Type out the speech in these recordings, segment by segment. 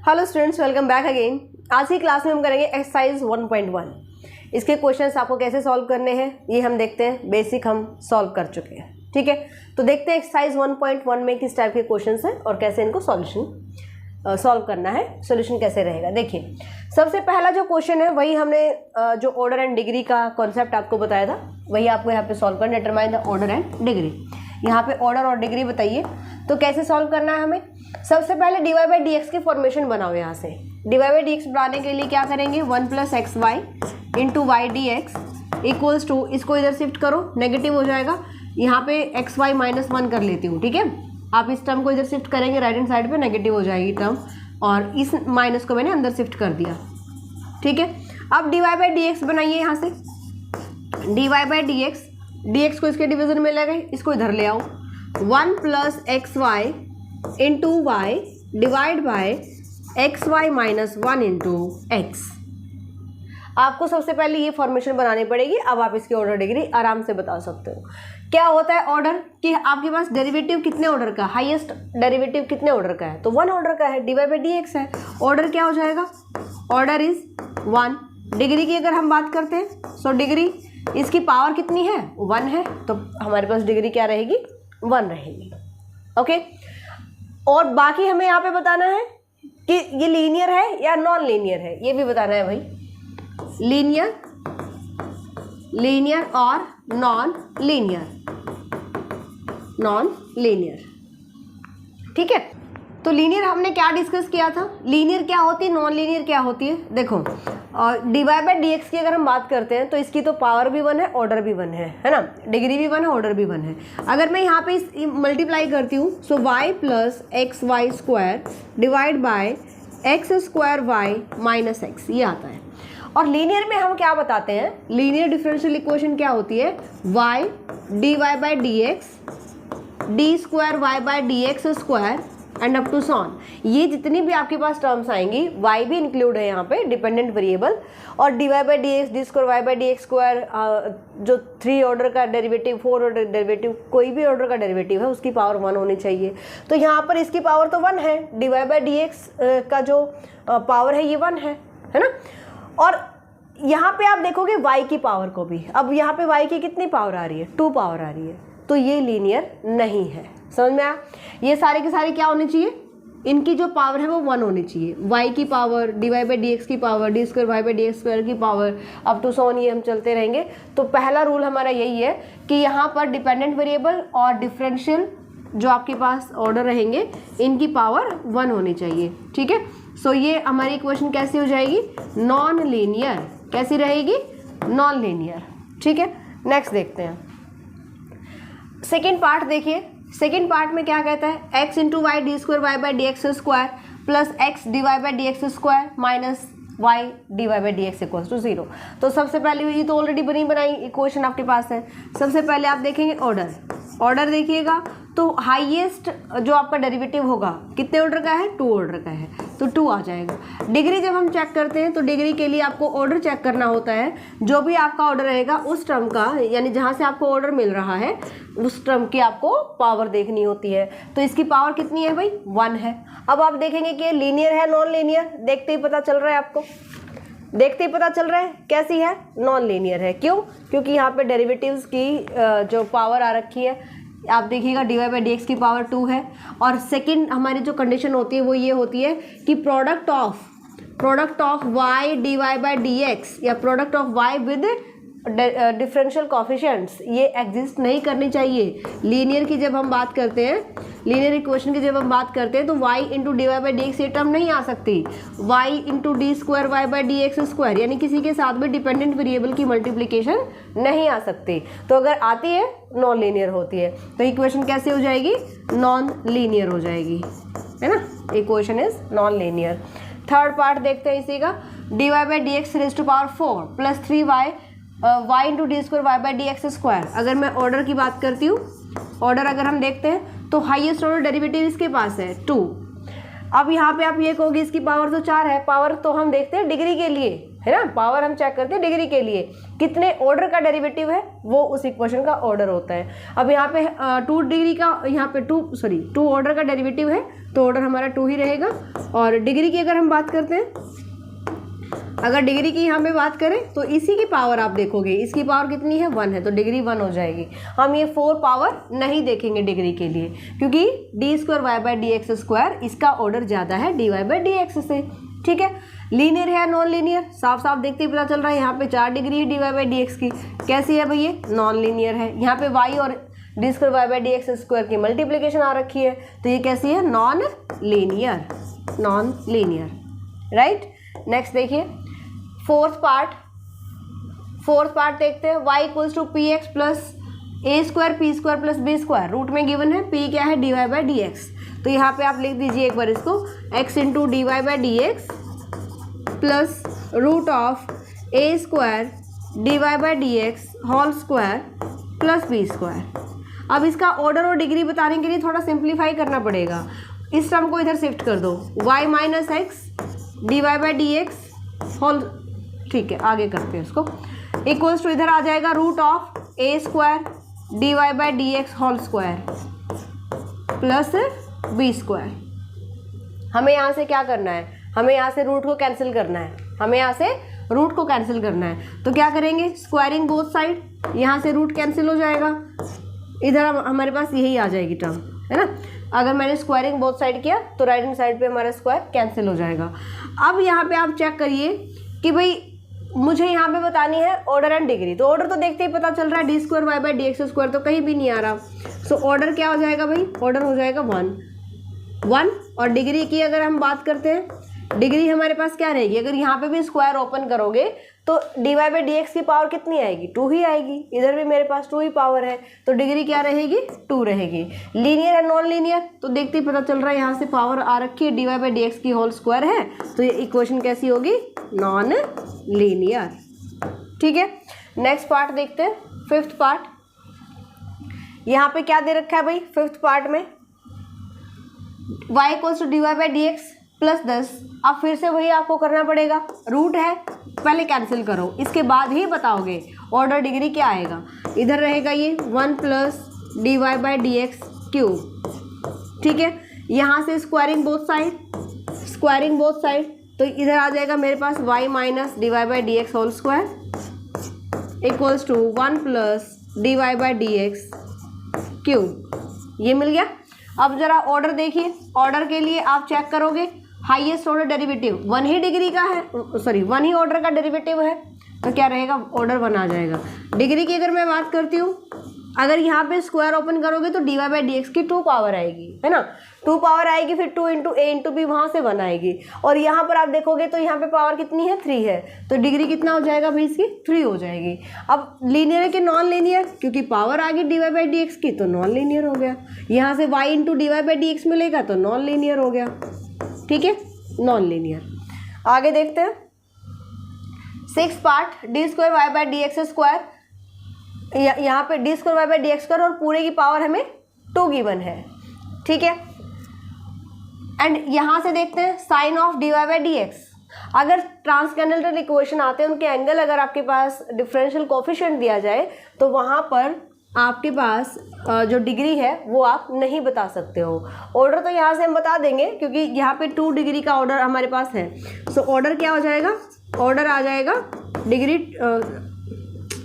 Hello students, welcome back again. आज की class में हम करेंगे एक्सरसाइज 1.1। इसके क्वेश्चंस आपको कैसे सॉल्व करने हैं ये हम देखते हैं। बेसिक हम सॉल्व कर चुके हैं, ठीक है। तो देखते हैं एक्सरसाइज 1.1 में किस टाइप के क्वेश्चंस हैं और कैसे इनको सॉल्व करना है, सॉल्यूशन कैसे रहेगा। देखिए, सबसे पहला जो क्वेश्चन है वही हमने जो ऑर्डर एंड डिग्री का कॉन्सेप्ट आपको बताया था वही आपको यहाँ पे सॉल्व करना। Determine the order and degree. यहाँ पे ऑर्डर और डिग्री बताइए तो कैसे सॉल्व करना है हमें। सबसे पहले dy बाई डी एक्स की फॉर्मेशन बनाओ। यहाँ से dy बाई डी एक्स बनाने के लिए क्या करेंगे, 1 plus x y into y d x equals to, इसको इधर शिफ्ट करो, नेगेटिव हो जाएगा। यहाँ पे एक्स वाई -1 कर लेती हूँ, ठीक है। आप इस टर्म को इधर शिफ्ट करेंगे, राइट हैंड साइड पे नेगेटिव हो जाएगी टर्म, और इस माइनस को मैंने अंदर शिफ्ट कर दिया, ठीक है। अब dy बाई डी एक्स बनाइए। यहाँ से dy बाई डी एक्स को इसके डिवीजन में ले गए, इसको इधर ले आओ। 1 plus x y into y divide by x y -1 into x. आपको सबसे पहले ये फॉर्मेशन बनानी पड़ेगी। अब आप इसकी ऑर्डर डिग्री आराम से बता सकते हो। क्या होता है ऑर्डर कि आपके पास डेरिवेटिव कितने ऑर्डर का, हाईएस्ट डेरिवेटिव कितने ऑर्डर का है, तो 1 ऑर्डर का है, dy बाई डी एक्स है। ऑर्डर क्या हो जाएगा, ऑर्डर इज 1। डिग्री की अगर हम बात करते हैं सो डिग्री, इसकी पावर कितनी है, 1 है, तो हमारे पास डिग्री क्या रहेगी, 1 रहेगी, ओके। और बाकी हमें यहाँ पे बताना है कि ये लीनियर है या नॉन लीनियर है, ये भी बताना है भाई। लीनियर और नॉन लीनियर, ठीक है। तो लीनियर हमने क्या डिस्कस किया था, लीनियर क्या होती है, नॉन लीनियर क्या होती है। देखो, और dy बाई डी एक्स की अगर हम बात करते हैं तो इसकी तो पावर भी 1 है, ऑर्डर भी 1 है ना। डिग्री भी 1 है, ऑर्डर भी 1 है। अगर मैं यहाँ पे इस मल्टीप्लाई करती हूँ so y plus x y square divide by x square y minus x, ये आता है। और लीनियर में हम क्या बताते हैं, लीनियर डिफरेंशियल इक्वेशन क्या होती है, y dy by d x d square y by d x square and up to so on. ये जितनी भी आपके पास टर्म्स आएंगी, y भी इंक्लूड है यहाँ पे, डिपेंडेंट वेरिएबल, और dy by d x d square y by d x square, जो 3 ऑर्डर का डेरिवेटिव, 4 ऑर्डर डेरिवेटिव, कोई भी ऑर्डर का डेरिवेटिव है उसकी पावर 1 होनी चाहिए। तो यहाँ पर इसकी पावर तो 1 है, dy बाई डी एक्स का जो पावर है ये 1 है ना। और यहाँ पे आप देखोगे y की पावर को भी, अब यहाँ पे y की कितनी पावर आ रही है, 2 पावर आ रही है, तो ये लीनियर नहीं है। समझ में आया। ये सारे के सारे क्या होने चाहिए, इनकी जो पावर है वो 1 होनी चाहिए। y की power, dy by d x की power, d square y by d x square की पावर, अप टू सॉन, ये हम चलते रहेंगे। तो पहला रूल हमारा यही है कि यहाँ पर डिपेंडेंट वेरिएबल और डिफरेंशियल जो आपके पास ऑर्डर रहेंगे इनकी पावर 1 होनी चाहिए, ठीक है। सो ये हमारी इक्वेशन कैसी हो जाएगी, नॉन लीनियर। कैसी रहेगी, नॉन लीनियर, ठीक है। नेक्स्ट देखते हैं सेकेंड पार्ट। देखिए, सेकेंड पार्ट में क्या कहता है, x into y d square y by d x square plus x d y by d x square minus y d y by d x equals to 0। तो सबसे पहले ये तो ऑलरेडी बनाई इक्वेशन आपके पास है। सबसे पहले आप देखेंगे ऑर्डर देखिएगा, तो हाईएस्ट जो आपका डेरिवेटिव होगा कितने ऑर्डर का है, 2 ऑर्डर का है, तो 2 आ जाएगा। डिग्री जब हम चेक करते हैं तो डिग्री के लिए आपको ऑर्डर चेक करना होता है। जो भी आपका ऑर्डर रहेगा उस टर्म का, यानी जहाँ से आपको ऑर्डर मिल रहा है उस टर्म की आपको पावर देखनी होती है। तो इसकी पावर कितनी है भाई, 1 है। अब आप देखेंगे कि लीनियर है नॉन लीनियर, देखते ही पता चल रहा है आपको, देखते ही पता चल रहा है कैसी है, नॉन लीनियर है। क्यों, क्योंकि यहाँ पे डेरिवेटिव्स की जो पावर आ रखी है, आप देखिएगा dy बाई डी एक्स की पावर 2 है। और सेकंड हमारी जो कंडीशन होती है वो ये होती है कि product of y dy by d x या product of y with differential coefficients ये एग्जिस्ट नहीं करनी चाहिए। लीनियर की जब हम बात करते हैं, लीनियर इक्वेशन की जब हम बात करते हैं तो y into d y by d x ये टर्म नहीं आ सकती, y into d square y by d x square, यानी किसी के साथ भी डिपेंडेंट वेरिएबल की मल्टीप्लिकेशन नहीं आ सकती। तो अगर आती है नॉन लीनियर होती है, तो इक्वेशन कैसे हो जाएगी, नॉन लीनियर हो जाएगी, है ना। Equation is non linear. Third part देखते हैं इसी का, dy by d x raise to power 4 plus 3y y into d square y by d x square. अगर मैं ऑर्डर की बात करती हूँ, ऑर्डर अगर हम देखते हैं तो हाईएस्ट ऑर्डर डेरिवेटिव इसके पास है 2। अब यहाँ पे आप ये कहोगे इसकी पावर तो 4 है, पावर तो हम देखते हैं डिग्री के लिए, है ना, पावर हम चेक करते हैं डिग्री के लिए, कितने ऑर्डर का डेरिवेटिव है वो उस इक्वेशन का ऑर्डर होता है। अब यहाँ पे 2 डिग्री का, यहाँ पे 2 ऑर्डर का डेरिवेटिव है तो ऑर्डर हमारा 2 ही रहेगा। और डिग्री की अगर हम बात करते हैं, अगर डिग्री की यहाँ पे बात करें तो इसी की पावर आप देखोगे, इसकी पावर कितनी है 1 है तो डिग्री 1 हो जाएगी। हम ये 4 पावर नहीं देखेंगे डिग्री के लिए, क्योंकि d²y/dx² इसका ऑर्डर ज़्यादा है dy/dx से। ठीक है, लीनियर है नॉन लीनियर, साफ साफ देखते ही पता चल रहा है। यहाँ पे 4 डिग्री है dy/dx की, कैसी है भाई ये नॉन लीनियर है। यहाँ पे y और d²y/dx² की मल्टीप्लीकेशन आ रखी है तो ये कैसी है non linear, non linear, right. Next देखिए फोर्थ पार्ट देखते हैं। y = px plus a² p² plus b², root में गिवन है p क्या है dy/dx, तो यहाँ पे आप लिख दीजिए एक बार इसको, x × dy/dx plus root of a² dy/dx whole square plus b²। अब इसका ऑर्डर और डिग्री बताने के लिए थोड़ा सिंप्लीफाई करना पड़ेगा, इस टर्म को इधर शिफ्ट कर दो, y - x dy/dx होल, ठीक है आगे करते हैं उसको, इक्वल्स टू इधर आ जाएगा root of a² dy/dx whole square plus b²। हमें यहाँ से क्या करना है, हमें यहाँ से रूट को कैंसिल करना है, तो क्या करेंगे स्क्वायरिंग बोथ साइड, यहाँ से रूट कैंसिल हो जाएगा, इधर हमारे पास यही आ जाएगी टर्म, है ना। अगर मैंने स्क्वायरिंग बोथ साइड किया तो राइट हैंड साइड पे हमारा स्क्वायर कैंसिल हो जाएगा। अब यहाँ पे आप चेक करिए कि भाई मुझे यहाँ पे बतानी है ऑर्डर एंड डिग्री, तो ऑर्डर तो देखते ही पता चल रहा है d²y/dx² तो कहीं भी नहीं आ रहा, सो ऑर्डर क्या हो जाएगा भाई, ऑर्डर हो जाएगा 1। और डिग्री की अगर हम बात करते हैं, डिग्री हमारे पास क्या रहेगी, अगर यहाँ पे भी स्क्वायर ओपन करोगे तो dy/dx की पावर कितनी आएगी 2 ही आएगी, इधर भी मेरे पास 2 ही पावर है तो डिग्री क्या रहेगी 2 रहेगी। लीनियर है नॉन लीनियर, तो देखते ही पता चल रहा है यहाँ से पावर आ रखी है dy/dx की होल स्क्वायर है, तो ये इक्वेशन कैसी होगी नॉन लीनियर। ठीक है, नेक्स्ट पार्ट देखते हैं, फिफ्थ पार्ट। यहाँ पे क्या दे रखा है भाई फिफ्थ पार्ट में, y = dy/dx प्लस 10। अब फिर से वही आपको करना पड़ेगा, रूट है पहले कैंसिल करो, इसके बाद ही बताओगे ऑर्डर डिग्री क्या आएगा। इधर रहेगा ये 1 + dy/dx³। ठीक है, यहाँ से स्क्वायरिंग बोथ साइड, तो इधर आ जाएगा मेरे पास y - dy/dx whole square equals to 1 + dy/dx³। ये मिल गया। अब जरा ऑर्डर देखिए, ऑर्डर के लिए आप चेक करोगे हाईएस्ट ऑर्डर डेरिवेटिव 1 ही डिग्री का है, 1 ही ऑर्डर का डेरिवेटिव है, तो क्या रहेगा ऑर्डर 1 आ जाएगा। डिग्री की अगर मैं बात करती हूँ, अगर यहाँ पे स्क्वायर ओपन करोगे तो dy/dx की 2 पावर आएगी, है ना, 2 पावर आएगी, फिर 2 × a × b वहाँ से 1 आएगी, और यहाँ पर आप देखोगे तो यहाँ पे पावर कितनी है 3 है, तो डिग्री कितना हो जाएगा भाई इसकी 3 हो जाएगी। अब लीनियर के नॉन लीनियर, क्योंकि पावर आ गई dy/dx की तो नॉन लीनियर हो गया, यहाँ से y × dy/dx मिलेगा तो नॉन लीनियर हो गया। ठीक है, नॉन लीनियर। आगे देखते हैं 6th पार्ट, d²y/dx², यहाँ पे d²y/dx² और पूरे की पावर हमें 2 गिवन है। ठीक है, एंड यहाँ से देखते हैं साइन ऑफ dy/dx। अगर ट्रांसकैंडेलेटरल इक्वेशन आते हैं, उनके एंगल अगर आपके पास डिफरेंशियल कोफिशिएंट दिया जाए तो वहाँ पर आपके पास जो डिग्री है वो आप नहीं बता सकते हो। ऑर्डर तो यहाँ से हम बता देंगे क्योंकि यहाँ पे 2 डिग्री का ऑर्डर हमारे पास है, सो ऑर्डर क्या हो जाएगा, ऑर्डर आ जाएगा डिग्री,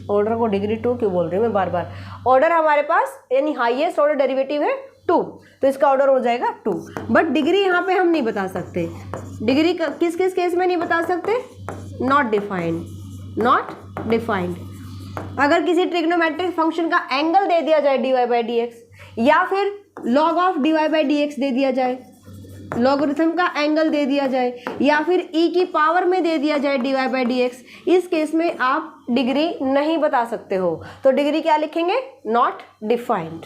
ऑर्डर को डिग्री 2 क्यों बोल रही हूँ मैं बार बार, ऑर्डर हमारे पास यानी हाईएस्ट ऑर्डर डेरिवेटिव है 2, तो इसका ऑर्डर हो जाएगा 2। बट डिग्री यहाँ पे हम नहीं बता सकते, डिग्री किस किस केस में नहीं बता सकते, नॉट डिफाइंड। अगर किसी ट्रिग्नोमेट्रिक फंक्शन का एंगल दे दिया जाए dy/dx, या फिर log ऑफ dy/dx दे दिया जाए, लॉगरिथम का एंगल दे दिया जाए, या फिर e की पावर में दे दिया जाए dy/dx, इस केस में आप डिग्री नहीं बता सकते हो, तो डिग्री क्या लिखेंगे नॉट डिफाइंड,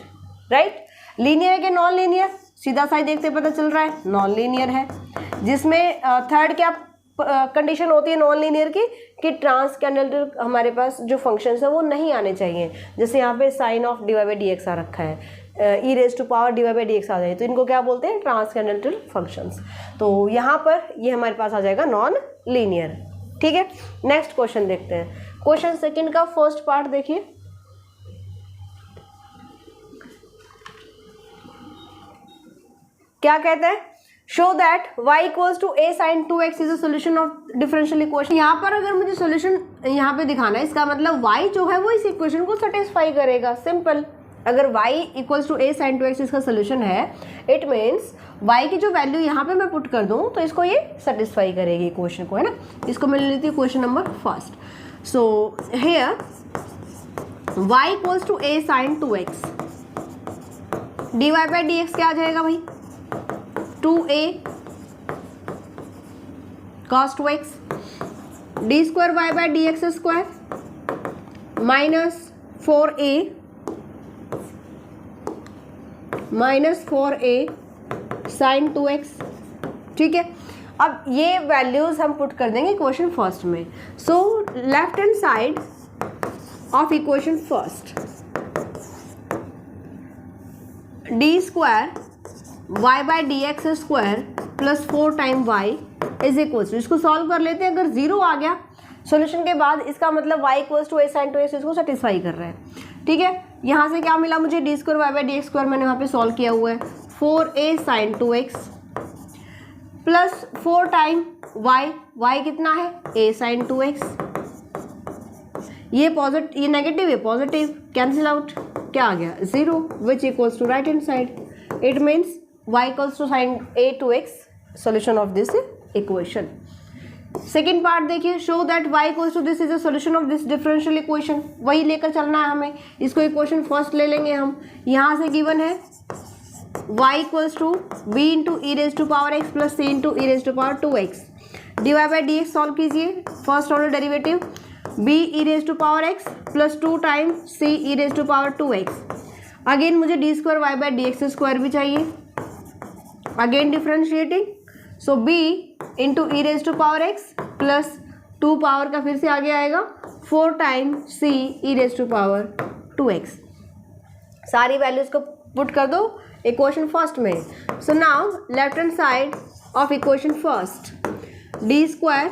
राइट। लीनियर के नॉन लीनियर, सीधा साइड देखते पता चल रहा है नॉन लीनियर है, जिसमें थर्ड क्या कंडीशन होती है नॉन लीनियर की कि ट्रांसकैंडेलेटरल हमारे पास जो फंक्शंस है वो नहीं आने चाहिए, जैसे यहाँ पे साइन ऑफ dy/dx आ रखा है, e⁻ dy/dx आ जाए, तो इनको क्या बोलते हैं ट्रांसकैंडेलेटरल फंक्शंस। तो यहाँ पर ये हमारे पास आ जाएगा नॉन लीनियर। ठीक है, नेक्स्ट क्वेश्चन देखते हैं। क्वेश्चन सेकंड का फर्स्ट पार्ट देखिए। क्या कहते हैं, show that y equals to a sin 2x is a solution of differential equation. यहाँ पर अगर मुझे सोल्यूशन यहाँ पे दिखाना है, इसका मतलब y जो है वो इस इक्वेशन को सेटिस्फाई करेगा, सिंपल। अगर y equals to a sin 2x इसका सोल्यूशन है, इट मीन्स y की जो वैल्यू यहाँ पे मैं पुट कर दूँ तो इसको ये सेटिस्फाई करेगी इक्वेशन को, है ना। इसको मैं ले लेती हूँ question number first. So here y equals to a sin 2x, dy by dx क्या आ जाएगा भाई, 2a cos 2x, d square y by d x square minus 4a sine 2x। ठीक है, अब ये वैल्यूज हम पुट कर देंगे इक्वेशन फर्स्ट में। So left hand side of equation first, d square y by d x square plus 4 time y is equals to, इसको solve कर लेते हैं। अगर जीरो आ गया सॉल्यूशन के बाद, इसका मतलब y equals to a sin 2x इसको सेटिस्फाई कर रहा है। ठीक है, यहाँ से क्या मिला मुझे, d square y by d x square मैंने वहाँ पे सॉल्व किया हुआ है, 4a sin 2x plus 4 time y कितना है, a sin 2x। ये पॉजिटिव, ये नेगेटिव, ये पॉजिटिव, कैंसिल आउट, क्या आ गया, 0, which equals to right hand side. It means y equals to sin a 2x, solution of this equation. Second part देखिए, show that y equals to this is a solution of this differential equation। वही लेकर चलना है हमें, इसको equation first ले लेंगे हम। यहाँ से गिवन है y equals to b into e raise to power x plus c into e raise to power 2x। dy by d x solve कीजिए, first order derivative b e raise to power x plus 2 time c e raise to power 2x। Again मुझे d square y by d x square भी चाहिए, again differentiating, so b into e raise to power x plus 2 power का फिर से आगे आएगा 4 time c e raise to power 2x। सारी values को पुट कर दो इक्वेशन फर्स्ट में। So now left hand side of equation first, d square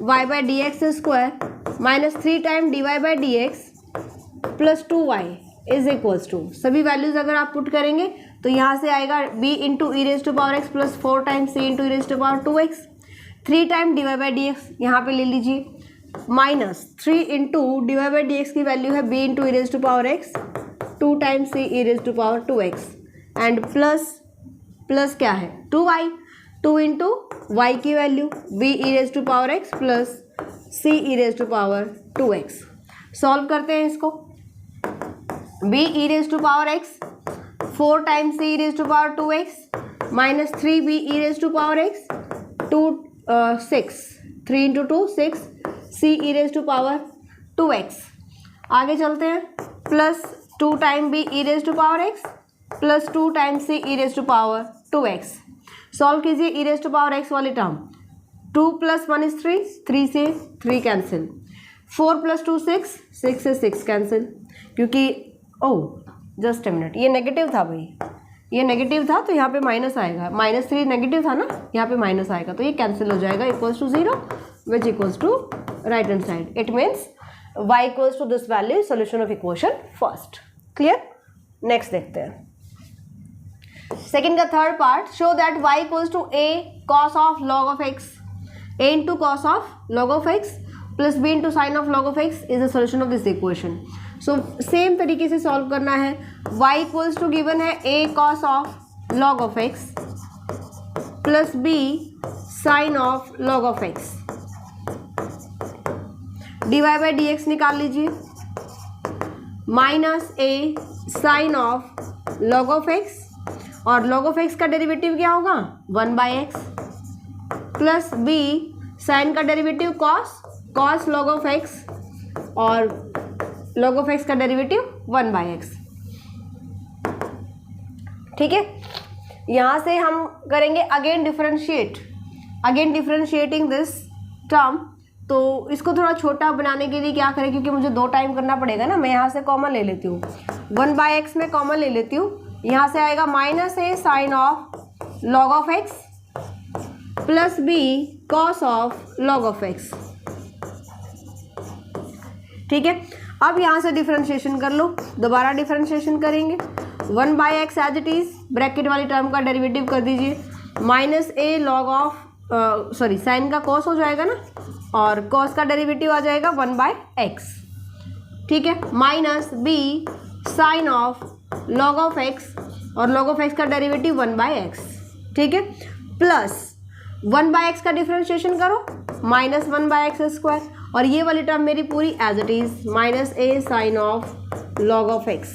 y by d x square minus 3 time d y by d x plus 2y is equals to, सभी values अगर आप put करेंगे तो यहाँ से आएगा b into e raise to power x plus 4 time c into e raise to power 2x, 3 time d y by d x यहाँ पर ले लीजिए, minus 3 into d y by d x की वैल्यू है b into e raise to power x 2 time c e raise to power 2x and plus क्या है 2y, 2 into y की value b e raise to power x plus c e raise to power 2x। Solve करते हैं इसको, b e raise to power x 4 time c e raise to power 2x minus 3b E raise to power x 6, 3 into 2 6 c e raise to power 2x। आगे चलते हैं, plus 2 time b e raise to power x plus 2 time c e raise to power 2x। Solve कीजिए e raise to power x वाली term, 2 plus 1 is 3, 3 से 3 cancel, 4 plus 2 6, 6 से 6 cancel, क्योंकि just a minute, ये negative था भाई, ये negative था तो यहाँ पे माइनस आएगा, -3 नेगेटिव था ना, यहाँ पे माइनस आएगा तो ये कैंसिल हो जाएगा, equals to 0 which equals to right hand side. It means y equals to this value, solution of equation first. Clear, next देखते हैं सेकेंड का third part, show that y equals to a cos of log of x, a into cos of log of x plus b into sine of log of x is the solution of this equation. So same तरीके से solve करना है, y equals to given है a cos of log of x plus b sine of log of x, dy by d x निकाल लीजिए, minus a sine of log of x, और log of x का derivative क्या होगा 1 by x, plus b sine का derivative cos log of x, और log of x का derivative 1 by x. ठीक है, यहाँ से हम करेंगे अगेन डिफरेंशिएटिंग दिस टर्म। तो इसको थोड़ा छोटा बनाने के लिए क्या करें, क्योंकि मुझे 2 टाइम करना पड़ेगा ना, मैं यहाँ से कॉमन ले लेती हूँ, 1 बाई एक्स में कॉमन ले लेती हूँ, यहाँ से आएगा minus a sine of log of x plus b cos of log of x। ठीक है, अब यहाँ से डिफरेंशिएशन कर लो, दोबारा डिफरेंशिएशन करेंगे, 1/x as it is, bracket वाली टर्म का डेरिवेटिव कर दीजिए, minus A log of sine का कॉस हो जाएगा ना, और कॉस का डेरिवेटिव आ जाएगा 1/x, ठीक है, minus b sine of log of x, और लॉग ऑफ एक्स का डेरिवेटिव 1/x, ठीक है, प्लस 1/x का डिफरेंशिएशन करो, माइनस 1/x², और ये वाली टर्म मेरी पूरी as it is, minus a sine of log of x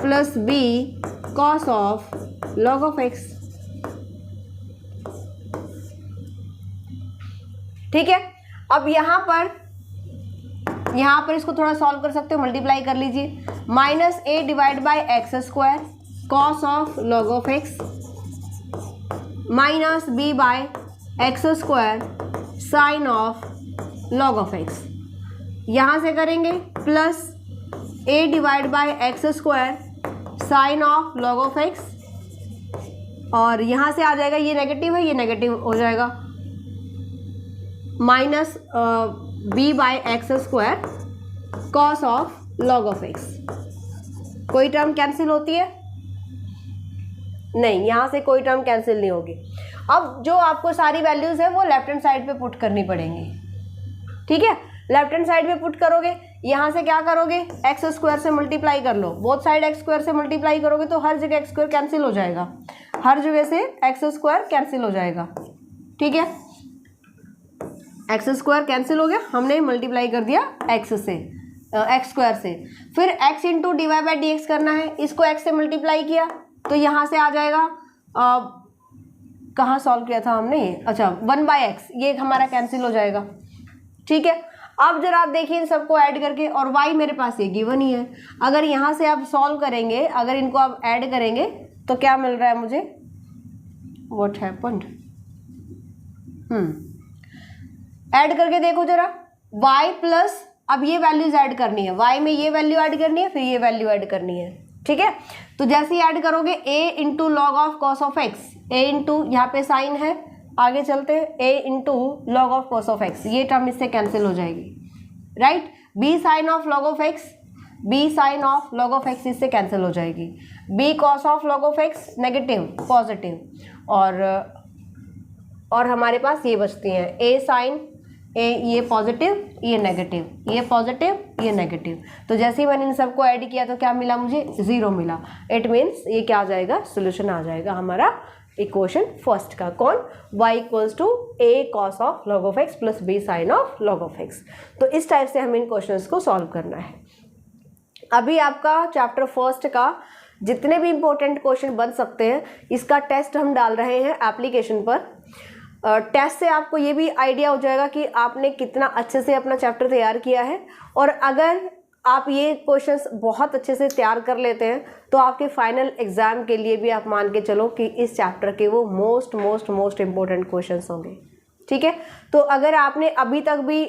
plus b cos of log of x, ठीक है। अब यहाँ पर इसको थोड़ा सॉल्व कर सकते हो, मल्टीप्लाई कर लीजिए, minus a divide by x² cos of log of x minus b by x² sine of log of x, यहाँ से करेंगे plus a divide by x² sine of log of x, और यहाँ से आ जाएगा, ये नेगेटिव है, ये नेगेटिव हो जाएगा, minus b by x² cos of log of x. कोई टर्म कैंसिल होती है? नहीं, यहाँ से कोई टर्म कैंसिल नहीं होगी। अब जो आपको सारी वैल्यूज़ है वो लेफ्ट हैंड साइड पे पुट करनी पड़ेंगी, ठीक है। लेफ्ट हैंड साइड पे पुट करोगे, यहाँ से क्या करोगे, x² से मल्टीप्लाई कर लो, बोथ साइड x² से मल्टीप्लाई करोगे तो हर जगह x² कैंसिल हो जाएगा, हर जगह से x² कैंसिल हो जाएगा, ठीक है, x² कैंसिल हो गया, हमने मल्टीप्लाई कर दिया x से, x² से, फिर x into divide by d x करना है, इसको x से मल्टीप्लाई किया तो यहाँ से आ जाएगा, कहाँ सॉल्व किया था हमने, अच्छा 1/x, ये हमारा कैंसिल हो जाएगा, ठीक है। अब जरा आप देखिए इन सबको ऐड करके, और y मेरे पास ये गिवन ही है, अगर यहाँ से आप सॉल्व करेंगे, अगर इनको आप ऐड करेंगे तो क्या मिल रहा है मुझे, व्हाट हैपेंड, ऐड करके देखो जरा, y प्लस, अब ये वैल्यूज ऐड करनी है, y में ये वैल्यू ऐड करनी है, फिर ये वैल्यू ऐड करनी है, ठीक है। तो जैसे ही ऐड करोगे a into log of cos of x, a into यहाँ पे साइन है, आगे चलते हैं, a into log of cos of x, ये टर्म इससे कैंसिल हो जाएगी, right, b sine of log of x, b sine of log of x इससे कैंसिल हो जाएगी, b cos of log of x negative positive, और हमारे पास ये बचती हैं a साइन, ये पॉजिटिव, ये नेगेटिव, ये पॉजिटिव, ये नेगेटिव, तो जैसे ही मैंने इन सबको ऐड किया तो क्या मिला मुझे, 0 मिला। इट मीन्स ये क्या आ जाएगा, सोल्यूशन आ जाएगा हमारा इक्वेशन फर्स्ट का, कौन, y equals to a cos of log of x plus b sine of log of x. तो इस टाइप से हमें इन क्वेश्चंस को सॉल्व करना है। अभी आपका चैप्टर फर्स्ट का जितने भी इंपॉर्टेंट क्वेश्चन बन सकते हैं, इसका टेस्ट हम डाल रहे हैं एप्लीकेशन पर। टेस्ट से आपको ये भी आइडिया हो जाएगा कि आपने कितना अच्छे से अपना चैप्टर तैयार किया है, और अगर आप ये क्वेश्चंस बहुत अच्छे से तैयार कर लेते हैं तो आपके फाइनल एग्ज़ाम के लिए भी आप मान के चलो कि इस चैप्टर के वो मोस्ट इम्पोर्टेंट क्वेश्चंस होंगे, ठीक है। तो अगर आपने अभी तक भी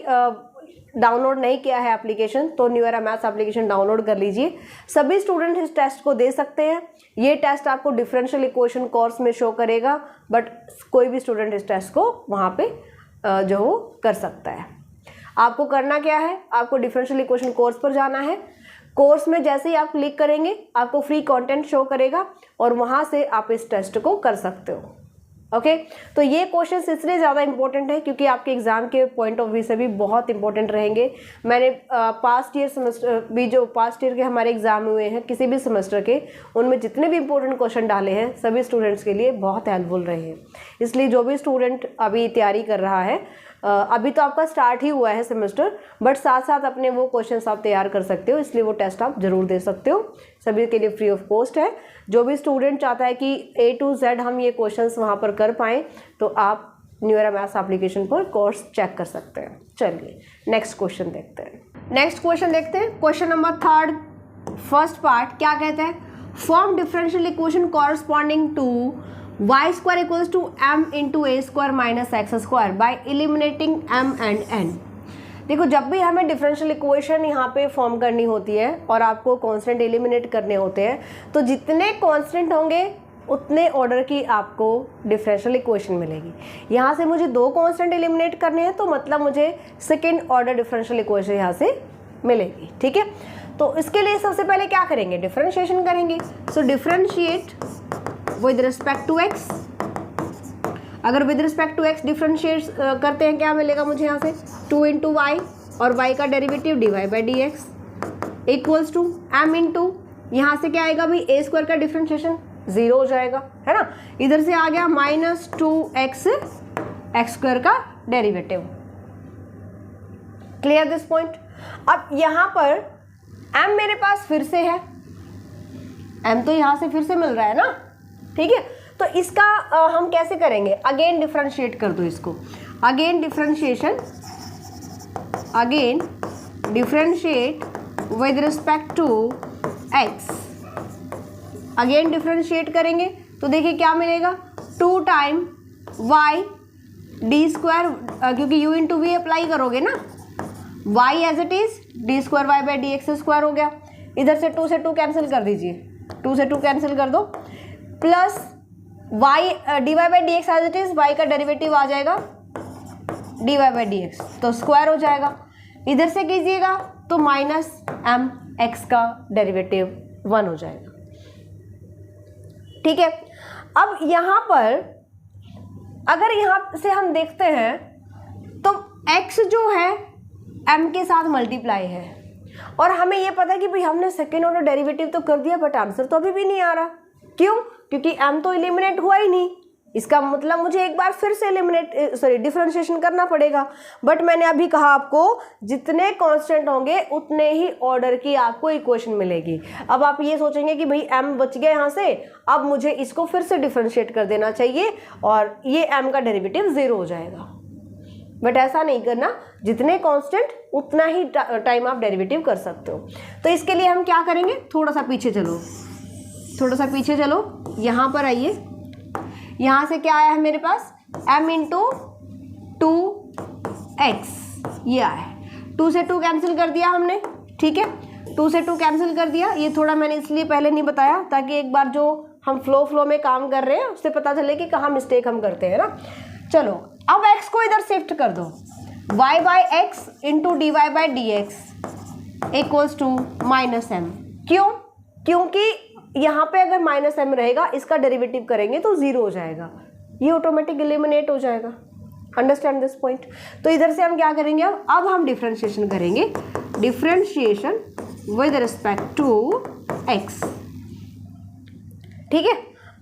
डाउनलोड नहीं किया है एप्लीकेशन, तो new era maths application download कर लीजिए। सभी स्टूडेंट इस टेस्ट को दे सकते हैं। ये टेस्ट आपको डिफरेंशियल इक्वेशन कोर्स में शो करेगा, बट कोई भी स्टूडेंट इस टेस्ट को वहाँ पे जो वो कर सकता है। आपको करना क्या है, आपको डिफरेंशियल इक्वेशन कोर्स पर जाना है। कोर्स में जैसे ही आप क्लिक करेंगे आपको फ्री कंटेंट शो करेगा, और वहाँ से आप इस टेस्ट को कर सकते हो। ओके, तो ये क्वेश्चंस इसलिए ज़्यादा इंपॉर्टेंट है क्योंकि आपके एग्जाम के पॉइंट ऑफ व्यू से भी बहुत इंपॉर्टेंट रहेंगे। मैंने पास्ट ईयर सेमेस्टर भी, जो पास्ट ईयर के हमारे एग्जाम हुए हैं किसी भी सेमेस्टर के, उनमें जितने भी इंपॉर्टेंट क्वेश्चन डाले हैं सभी स्टूडेंट्स के लिए बहुत हेल्पफुल रहे हैं। इसलिए जो भी स्टूडेंट अभी तैयारी कर रहा है, अभी तो आपका स्टार्ट ही हुआ है सेमेस्टर, बट साथ साथ अपने वो क्वेश्चंस आप तैयार कर सकते हो, इसलिए वो टेस्ट आप जरूर दे सकते हो। सभी के लिए फ्री ऑफ कॉस्ट है। जो भी स्टूडेंट चाहता है कि A to Z हम ये क्वेश्चंस वहाँ पर कर पाएँ, तो आप न्यू एरा मैथ्स एप्लीकेशन पर कोर्स चेक कर सकते हैं। चलिए नेक्स्ट क्वेश्चन देखते हैं। क्वेश्चन नंबर 3, फर्स्ट पार्ट क्या कहते हैं, form differential equation corresponding to y square equals to m into a square minus x square by eliminating m and n। देखो, जब भी हमें डिफरेंशियल इक्वेशन यहाँ पे फॉर्म करनी होती है और आपको कांस्टेंट एलिमिनेट करने होते हैं, तो जितने कांस्टेंट होंगे उतने ऑर्डर की आपको डिफरेंशियल इक्वेशन मिलेगी। यहाँ से मुझे 2 कांस्टेंट एलिमिनेट करने हैं, तो मतलब मुझे सेकेंड ऑर्डर डिफरेंशियल इक्वेशन यहाँ से मिलेगी। ठीक है, तो इसके लिए सबसे पहले क्या करेंगे, डिफरेंशिएशन करेंगे। So differentiate with respect to x. अगर with respect to x differentiate करते हैं, क्या मिलेगा मुझे यहाँ से 2 इंटू वाई, और y का derivative dy by d x equals to m into, यहाँ से क्या आएगा भाई, a स्क्वायर का डिफरेंशिएशन 0 हो जाएगा, है ना। इधर से आ गया -2x एक्स स्क्वायर का डेरिवेटिव। Clear this point. अब यहाँ पर m मेरे पास फिर से है, m तो यहाँ से फिर से मिल रहा है ना, ठीक है। तो इसका हम कैसे करेंगे, अगेन डिफरेंशिएट कर दो इसको, again differentiation, again differentiate with respect to x, again differentiate करेंगे तो देखिए क्या मिलेगा, 2 टाइम y डी स्क्वायर, क्योंकि u इंटू वी अप्लाई करोगे ना, y as it is d square y by d x square हो गया। इधर से 2 से 2 कैंसिल कर दीजिए, 2 से 2 कैंसिल कर दो, plus y d y by d x as it is, y का डेरिवेटिव आ जाएगा d y by d x, तो स्क्वायर हो जाएगा। इधर से कीजिएगा तो माइनस एम एक्स का डेरिवेटिव 1 हो जाएगा। ठीक है, अब यहाँ पर अगर यहाँ से हम देखते हैं तो x जो है m के साथ मल्टीप्लाई है, और हमें ये पता है कि भाई हमने सेकेंड ऑर्डर डेरिवेटिव तो कर दिया, बट आंसर तो अभी भी नहीं आ रहा। क्यों? क्योंकि m तो एलिमिनेट हुआ ही नहीं। इसका मतलब मुझे एक बार फिर से डिफरेंशिएशन करना पड़ेगा। बट मैंने अभी कहा आपको, जितने कांस्टेंट होंगे उतने ही ऑर्डर की आपको इक्वेशन मिलेगी। अब आप ये सोचेंगे कि भाई m बच गया यहाँ से, अब मुझे इसको फिर से डिफरेंशिएट कर देना चाहिए और ये m का डेरिवेटिव 0 हो जाएगा। बट ऐसा नहीं करना, जितने कांस्टेंट उतना ही टाइम आप डेरिवेटिव कर सकते हो। तो इसके लिए हम क्या करेंगे, थोड़ा सा पीछे चलो, थोड़ा सा पीछे चलो, यहाँ पर आइए। यहाँ से क्या आया है मेरे पास, m इंटू 2x, ये आया है। 2 से 2 कैंसिल कर दिया हमने, ठीक है, 2 से 2 कैंसिल कर दिया। ये थोड़ा मैंने इसलिए पहले नहीं बताया ताकि एक बार जो हम फ्लो में काम कर रहे हैं उससे पता चले कि कहाँ मिस्टेक हम करते हैं ना। चलो अब x को इधर शिफ्ट कर दो, y by x into d y by d x equals to minus m. क्यों? क्योंकि यहाँ पे अगर माइनस एम रहेगा, इसका डेरिवेटिव करेंगे तो 0 हो जाएगा, ये ऑटोमेटिक एलिमिनेट हो जाएगा। Understand this point. तो इधर से हम क्या करेंगे, अब हम डिफरेंशिएशन करेंगे, differentiation with respect to x। ठीक है,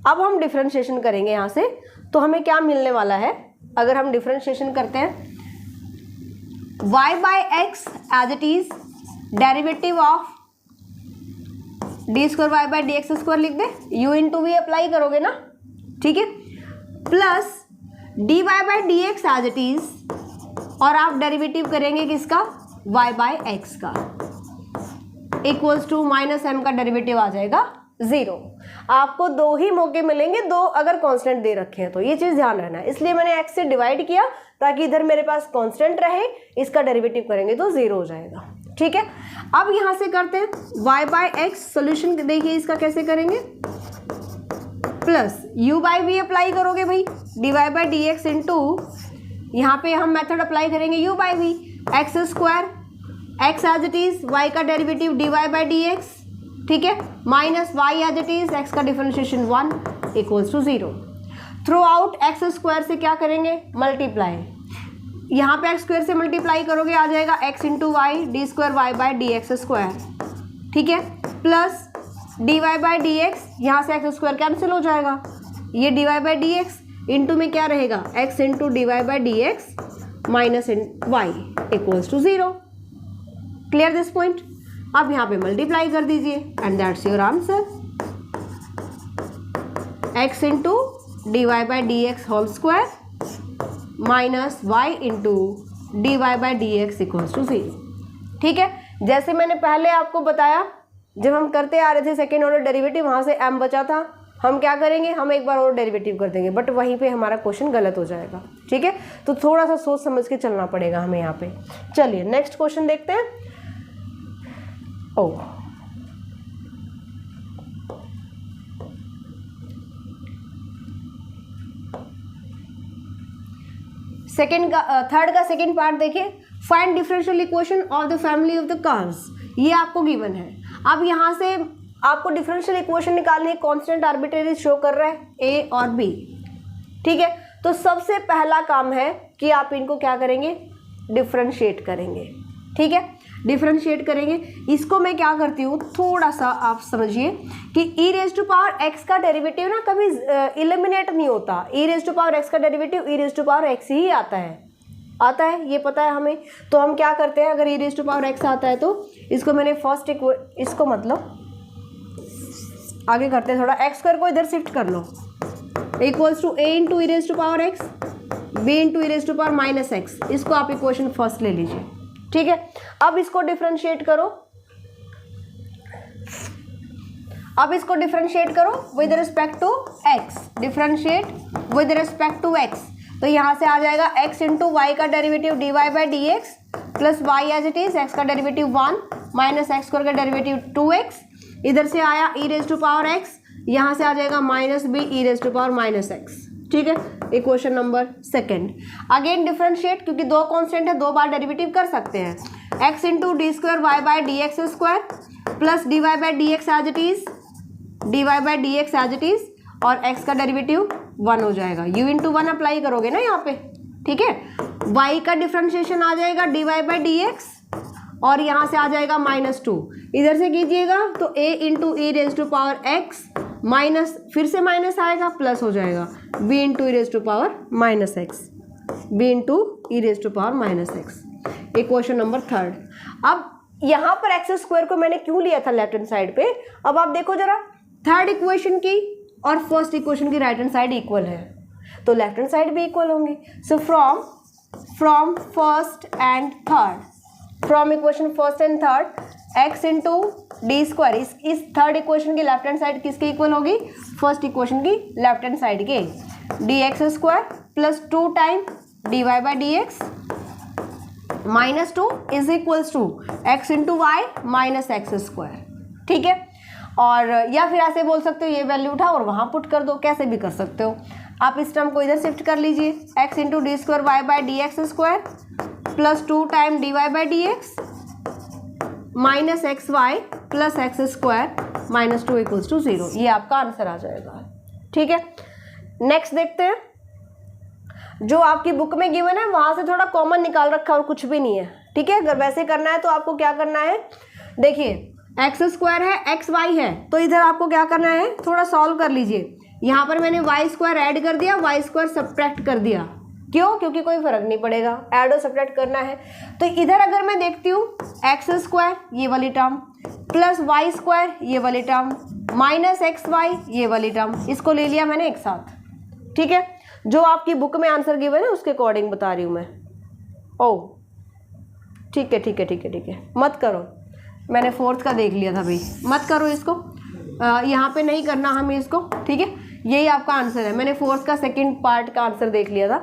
अब हम डिफरेंशिएशन करेंगे यहाँ से, तो हमें क्या मिलने वाला है, अगर हम डिफरेंशिएशन करते हैं, y by x as it is derivative of d square y by d x square लिख दे, u इंटू वी अप्लाई करोगे ना, ठीक है, plus d y by d x as it is, और आप डेरिवेटिव करेंगे किसका, y बाई एक्स का, इक्वल्स टू माइनस एम का डेरिवेटिव आ जाएगा 0। आपको 2 ही मौके मिलेंगे, 2 अगर कांस्टेंट दे रखे हैं तो, ये चीज़ ध्यान रखना है। इसलिए मैंने x से डिवाइड किया ताकि इधर मेरे पास कांस्टेंट रहे, इसका डेरिवेटिव करेंगे तो 0 हो जाएगा। ठीक है, अब यहाँ से करते हैं y बाई एक्स, सोल्यूशन देखिए इसका कैसे करेंगे, plus u by v apply करोगे भाई, d y by d x into, यहाँ पे हम मेथड अप्लाई करेंगे u by v, x square, x as it is, y का derivative d y by d x, ठीक है, minus y as it is, x का differentiation 1 equals to 0। Throughout x square से क्या करेंगे, multiply, यहाँ पे एक्स स्क्वायर से मल्टीप्लाई करोगे आ जाएगा x into y d square y by d x square, ठीक है, plus d y by d x, यहाँ से एक्स स्क्वायर कैंसिल हो जाएगा, ये d y by d x into में क्या रहेगा, x into d y by d x minus y equals to 0। Clear this point. अब यहाँ पे मल्टीप्लाई कर दीजिए and that's your answer, x into d y by d x whole square minus y into d y by d x equals to 0। ठीक है, जैसे मैंने पहले आपको बताया, जब हम करते आ रहे थे सेकेंड ऑर्डर डेरिवेटिव, वहाँ से m बचा था, हम क्या करेंगे, हम एक बार और डेरिवेटिव कर देंगे, बट वहीं पे हमारा क्वेश्चन गलत हो जाएगा। ठीक है, तो थोड़ा सा सोच समझ के चलना पड़ेगा हमें यहाँ पे। चलिए नेक्स्ट क्वेश्चन देखते हैं। सेकेंड का थर्ड का सेकेंड पार्ट देखिए, find differential equation of the family of the curves, ये आपको गिवन है। अब यहाँ से आपको डिफरेंशियल इक्वेशन निकालने, कांस्टेंट आर्बिट्रेरी शो कर रहा है ए और बी, ठीक है। तो सबसे पहला काम है कि आप इनको क्या करेंगे, डिफरेंशिएट करेंगे, ठीक है, डिफरेंशिएट करेंगे। इसको मैं क्या करती हूँ, थोड़ा सा आप समझिए कि e raise to power x का डेरिवेटिव ना कभी एलिमिनेट नहीं होता। e raise to power x का derivative e raise to power x ही आता है, ये पता है हमें। तो हम क्या करते हैं, अगर e raise to power x आता है तो इसको मैंने इसको मतलब आगे करते हैं थोड़ा, एक्स स्क्वायर को इधर शिफ्ट कर लो, equals to a into e raise to power x b into e raise to power minus x. इसको आप इक्वेशन फर्स्ट ले लीजिए, ठीक है। अब इसको डिफरेंशिएट करो, with respect to x, differentiate with respect to x. तो यहाँ से आ जाएगा x इंटू वाई का derivative d y by d x plus y as it is, x का डेरिवेटिव 1 माइनस एक्स स्क्वायर का डेरिवेटिव 2x, इधर से आया e raise to power x, यहाँ से आ जाएगा minus b e raise to power minus x, ठीक है। Equation number second, again differentiate, क्योंकि दो कांस्टेंट है, दो बार डेरिवेटिव कर सकते हैं। x into d square y by d x square plus d y by d x as it is, और x का डेरिवेटिव 1 हो जाएगा। u इंटू 1 अप्लाई करोगे ना यहाँ पे, ठीक है। y का डिफरेंशिएशन आ जाएगा d y by d x, और यहाँ से आ जाएगा -2, इधर से कीजिएगा तो a into e raise to power x minus, फिर से माइनस आएगा, प्लस हो जाएगा b into e raise to power minus x, equation number third. अब यहाँ पर एक्स स्क्वायर को मैंने क्यों लिया था लेफ्ट हैंड साइड पे, अब आप देखो जरा, थर्ड इक्वेशन की और फर्स्ट इक्वेशन की राइट हैंड साइड इक्वल है, तो लेफ्ट हैंड साइड भी इक्वल होंगी। So from first and third, from equation first and third, x into d square, इस थर्ड इक्वेशन की लेफ्ट हैंड साइड किसके इक्वल होगी, फर्स्ट इक्वेशन की लेफ्ट हैंड साइड के, d x square plus 2 time d y by d x minus 2 is equals to x into y minus x square, ठीक है। और या फिर ऐसे बोल सकते हो, ये वैल्यू उठाओ और वहाँ पुट कर दो, कैसे भी कर सकते हो। आप इस टर्म को इधर शिफ्ट कर लीजिए, x into d square y by d x square plus 2 time d y by d x minus x y plus x square minus 2 equals to 0, ये आपका आंसर आ जाएगा, ठीक है। नेक्स्ट देखते हैं, जो आपकी बुक में गिवन है वहाँ से थोड़ा कॉमन निकाल रखा और कुछ भी नहीं है, ठीक है। अगर वैसे करना है तो आपको क्या करना है, देखिए एक्स स्क्वायर है, एक्स वाई है, तो इधर आपको क्या करना है, थोड़ा सॉल्व कर लीजिए। यहाँ पर मैंने वाई स्क्वायर ऐड कर दिया, वाई स्क्वायर सब्ट्रैक्ट कर दिया, क्यों, क्योंकि कोई फर्क नहीं पड़ेगा, ऐड और सब्ट्रैक्ट करना है। तो इधर अगर मैं देखती हूँ एक्स स्क्वायर ये वाली टर्म प्लस वाई स्क्वायर ये वाली टर्म माइनस एक्स वाई ये वाली टर्म, इसको ले लिया मैंने एक साथ, ठीक है। जो आपकी बुक में आंसर गिवन है उसके अकॉर्डिंग बता रही हूँ मैं। ओह ठीक है, मत करो, मैंने फोर्थ का देख लिया था भाई, मत करो इसको, यहाँ पे नहीं करना हमें इसको, ठीक है। यही आपका आंसर है, मैंने फोर्थ का सेकंड पार्ट का आंसर देख लिया था,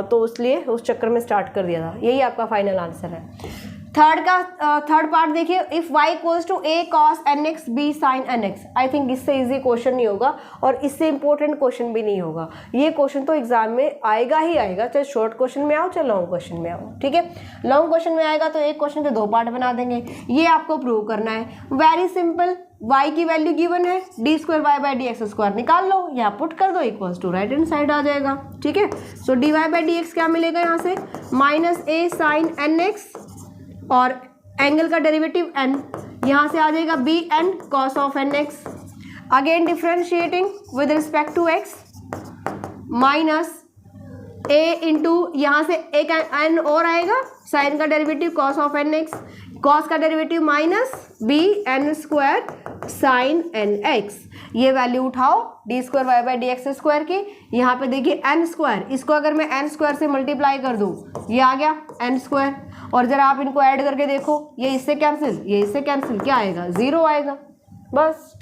तो इसलिए उस चक्कर में स्टार्ट कर दिया था। यही आपका फाइनल आंसर है। थर्ड पार्ट देखिए, if y equals to a cos nx b sin nx, I think इससे इजी क्वेश्चन नहीं होगा और इससे इंपॉर्टेंट क्वेश्चन भी नहीं होगा। ये क्वेश्चन तो एग्जाम में आएगा ही आएगा, चाहे शॉर्ट क्वेश्चन में आओ चाहे लॉन्ग क्वेश्चन में आओ, ठीक है। लॉन्ग क्वेश्चन में आएगा तो एक क्वेश्चन के 2 पार्ट बना देंगे, ये आपको प्रूव करना है। वेरी सिंपल, y की वैल्यू गिवन है, d square y by d x square निकाल लो, यहाँ पुट कर दो, equals to right hand side आ जाएगा, ठीक है। So d y by d x क्या मिलेगा यहाँ से, minus a sine n x, और एंगल का डेरिवेटिव n, यहाँ से आ जाएगा b n cos of n x, again differentiating with respect to x, minus a into यहाँ से एक n और आएगा, साइन का derivative cos of n x, cos का derivative minus b n square sine n x, ये value उठाओ d square y by d x square की, यहाँ पे देखिए एन स्क्वायर, इसको अगर मैं एन स्क्वायर से मल्टीप्लाई कर दूँ ये आ गया एन स्क्वायर, और जरा आप इनको ऐड करके देखो, ये इससे कैंसिल, ये इससे कैंसिल, क्या आएगा 0 आएगा, बस।